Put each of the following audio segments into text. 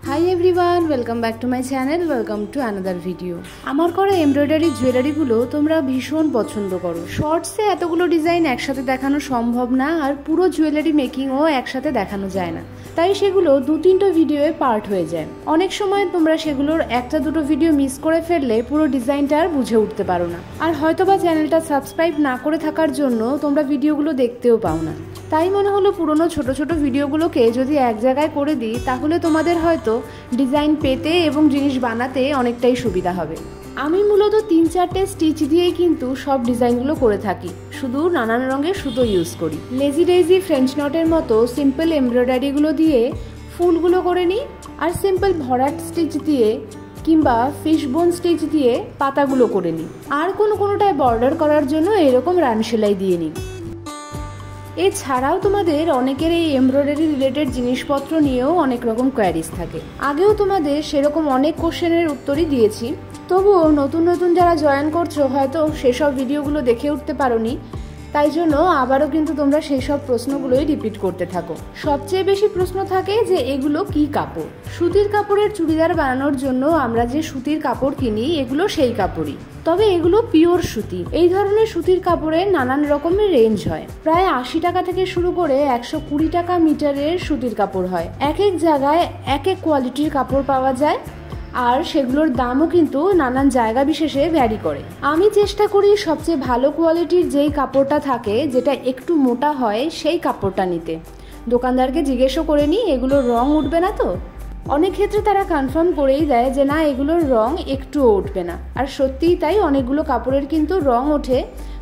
Hi everyone, welcome back to my channel, welcome to another video. আমার করা embroidery জুয়েলারিগুলো তোমরা ভীষণ পছন্দ করো। শর্টসে এতগুলো ডিজাইন একসাথে দেখানো সম্ভব না, আর পুরো জুয়েলারি মেকিংও একসাথে দেখানো যায় না, তাই সেগুলো 2-3টা ভিডিওয়ে পার্ট হয়ে যায়। অনেক সময় তোমরা সেগুলোর 1-2 ভিডিও মিস করে ফেললে পুরো ডিজাইনটা আর বুঝে উঠতে পারো না, আর হয়তোবা চ্যানেলটা সাবস্ক্রাইব না করে থাকার জন্য তোমরা ভিডিওগুলো দেখতেও পাও না। তাই মনে হলো পুরনো ছোট ছোট ভিডিওগুলোকে যদি এক জায়গায় করে দিই তাহলে তোমাদের হয়তো ডিজাইন পেতে এবং জিনিস বানাতে অনেকটাই সুবিধা হবে। আমি মূলত 3-4টে স্টিচ দিয়েই কিন্তু সব ডিজাইনগুলো করে থাকি, শুধু নানান রঙের সুতো ইউজ করি। লেজি ডেইজি, ফ্রেঞ্চ নটের মতো সিম্পল এমব্রয়ডারিগুলো দিয়ে ফুলগুলো করে নিই, আর সিম্পল ভরাট স্টিচ দিয়ে কিংবা ফিশ বোন স্টিচ দিয়ে পাতাগুলো করে নিই, আর কোনোটায় বর্ডার করার জন্য এরকম রান সেলাই দিয়ে নিই। এছাড়াও তোমাদের অনেকের এই এমব্রয়ডারি রিলেটেড জিনিসপত্র নিয়েও অনেক রকম কোয়ারিজ থাকে। আগেও তোমাদের সেরকম অনেক কোশ্চেনের উত্তরই দিয়েছি, তবুও নতুন নতুন যারা জয়েন করছো হয়তো সেসব ভিডিওগুলো দেখে উঠতে পারোনি, তাই জন্য আবারও কিন্তু তোমরা সেই সব প্রশ্নগুলোই রিপিট করতে থাকো। সবচেয়ে বেশি প্রশ্ন থাকে যে এগুলো কি কাপড়। সুতির কাপড়ের চুড়িদার বানানোর জন্য আমরা যে সুতির কাপড় কিনি এগুলো সেই কাপড়ই, তবে এগুলো পিওর সুতি। এই ধরনের সুতির কাপড়ের নানান রকমের রেঞ্জ হয়, প্রায় 80 টাকা থেকে শুরু করে 120 টাকা মিটারের সুতির কাপড় হয়। এক এক জায়গায় এক এক কোয়ালিটির কাপড় পাওয়া যায়, আর সেগুলোর দামও কিন্তু নানান জায়গা বিশেষে ভ্যারি করে। আমি চেষ্টা করি সবচেয়ে ভালো কোয়ালিটির যেই কাপড়টা থাকে, যেটা একটু মোটা হয়, সেই কাপড়টা নিতে। দোকানদারকে জিজ্ঞেসও করে নিই এগুলোর রং উঠবে না তো। অনেক ক্ষেত্রে তারা কনফার্ম করেই দেয় যে না, এগুলোর রং একটুও উঠবে না, আর সত্যিই তাই, অনেকগুলো কাপড়ের কিন্তু রং ওঠে।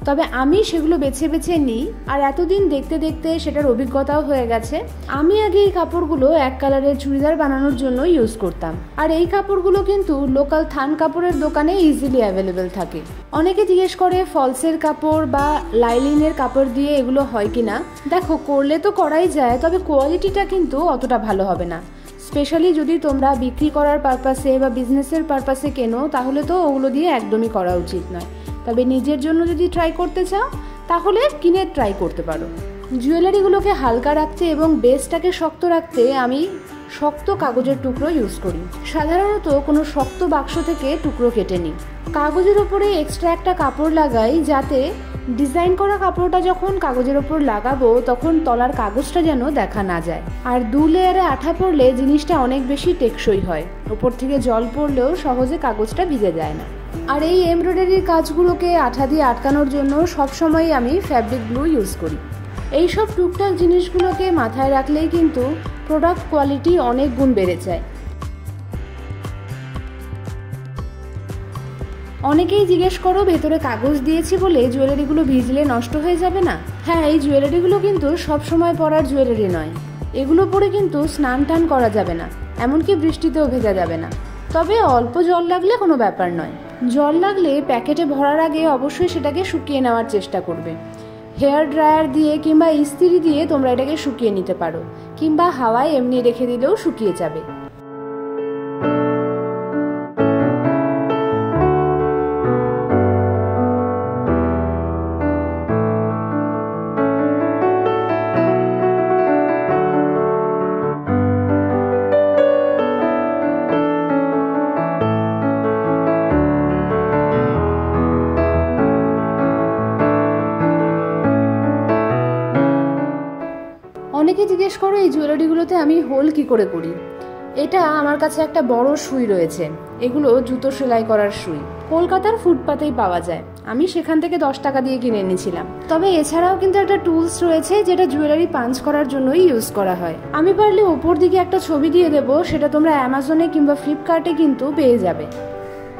তবে আমি সেগুলো বেছে বেছে নিই, আর এতদিন দেখতে দেখতে সেটার অভিজ্ঞতাও হয়ে গেছে। আমি আগে এই কাপড়গুলো এক কালারের চুড়িদার বানানোর জন্য ইউজ করতাম, আর এই কাপড়গুলো কিন্তু লোকাল থান কাপড়ের দোকানে ইজিলি অ্যাভেলেবেল থাকে। অনেকে জিজ্ঞেস করে ফলসের কাপড় বা লাইলিনের কাপড় দিয়ে এগুলো হয় কিনা। দেখো, করলে তো করাই যায়, তবে কোয়ালিটিটা কিন্তু অতটা ভালো হবে না। স্পেশালি যদি তোমরা বিক্রি করার পারপাসে বা বিজনেসের পারপাসে কেনো, তাহলে তো ওগুলো দিয়ে একদমই করা উচিত নয়। তবে নিজের জন্য যদি ট্রাই করতে চাও তাহলে কিনে ট্রাই করতে পারো। জুয়েলারিগুলোকে হালকা রাখতে এবং বেসটাকে শক্ত রাখতে আমি শক্ত কাগজের টুকরো ইউজ করি। সাধারণত কোনো শক্ত বাক্স থেকে টুকরো কেটে নিই, কাগজের ওপরে এক্সট্রা একটা কাপড় লাগাই, যাতে ডিজাইন করা কাপড়টা যখন কাগজের ওপর লাগাবো তখন তলার কাগজটা যেন দেখা না যায়। আর 2 লেয়ারে আঠা পড়লে জিনিসটা অনেক বেশি টেকসই হয়, ওপর থেকে জল পড়লেও সহজে কাগজটা ভিজে যায় না। আর এই এমব্রয়ডারির কাজগুলোকে আঠা দিয়ে আটকানোর জন্য সবসময় আমি ফ্যাব্রিক গ্লু ইউজ করি। এইসব টুকটাক জিনিসগুলোকে মাথায় রাখলেই কিন্তু প্রোডাক্ট কোয়ালিটি অনেক গুণ বেড়ে যায়। অনেকেই জিজ্ঞেস করো ভেতরে কাগজ দিয়েছি বলে জুয়েলারিগুলো ভিজলে নষ্ট হয়ে যাবে না। হ্যাঁ, এই জুয়েলারিগুলো কিন্তু সব সময় পরার জুয়েলারি নয়, এগুলো পরে কিন্তু স্নান টান করা যাবে না, এমনকি বৃষ্টিতেও ভেজা যাবে না। তবে অল্প জল লাগলে কোনো ব্যাপার নয়। জল লাগলে প্যাকেটে ভরার আগে অবশ্যই সেটাকে শুকিয়ে নেওয়ার চেষ্টা করবে। হেয়ার ড্রায়ার দিয়ে কিংবা ইস্ত্রি দিয়ে তোমরা এটাকে শুকিয়ে নিতে পারো, কিংবা হাওয়ায় এমনি রেখে দিলেও শুকিয়ে যাবে। অনেকে জিজ্ঞেস করো এই জুয়েলারিগুলোতে আমি হোল কি করে করি। এটা আমার কাছে একটা বড় সুই রয়েছে, এগুলো জুতো সেলাই করার সুই, কলকাতার ফুটপাতেই পাওয়া যায়। আমি সেখান থেকে 10 টাকা দিয়ে কিনে এনেছিলাম। তবে এছাড়াও কিন্তু একটা টুলস রয়েছে যেটা জুয়েলারি পাঞ্চ করার জন্যই ইউজ করা হয়। আমি পারলে ওপর দিকে একটা ছবি দিয়ে দেবো, সেটা তোমরা অ্যামাজনে কিংবা ফ্লিপকার্টে কিন্তু পেয়ে যাবে।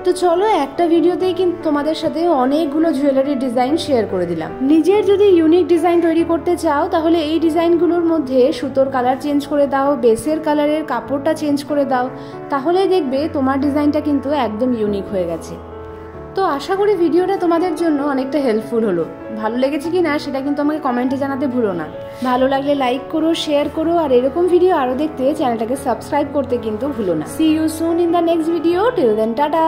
তো চলো, একটা ভিডিওতেই কিন্তু তোমাদের সাথে অনেকগুলো জুয়েলারি ডিজাইন শেয়ার করে দিলাম। নিজের যদি ইউনিক ডিজাইন তৈরি করতে চাও তাহলে এই ডিজাইনগুলোর মধ্যে সুতোর কালার চেঞ্জ করে দাও, বেসের কালারের কাপড়টা চেঞ্জ করে দাও, তাহলেই দেখবে তোমার ডিজাইনটা কিন্তু একদম ইউনিক হয়ে গেছে। তো আশা করি ভিডিওটা তোমাদের জন্য অনেকটা হেল্পফুল হলো। ভালো লেগেছে কি না সেটা কিন্তু আমাকে কমেন্টে জানাতে ভুলো না। ভালো লাগলে লাইক করো, শেয়ার করো, আর এরকম ভিডিও আরো দেখতে চ্যানেলটাকে সাবস্ক্রাইব করতে কিন্তু ভুলো না। See you soon in the next video. Till then, tata.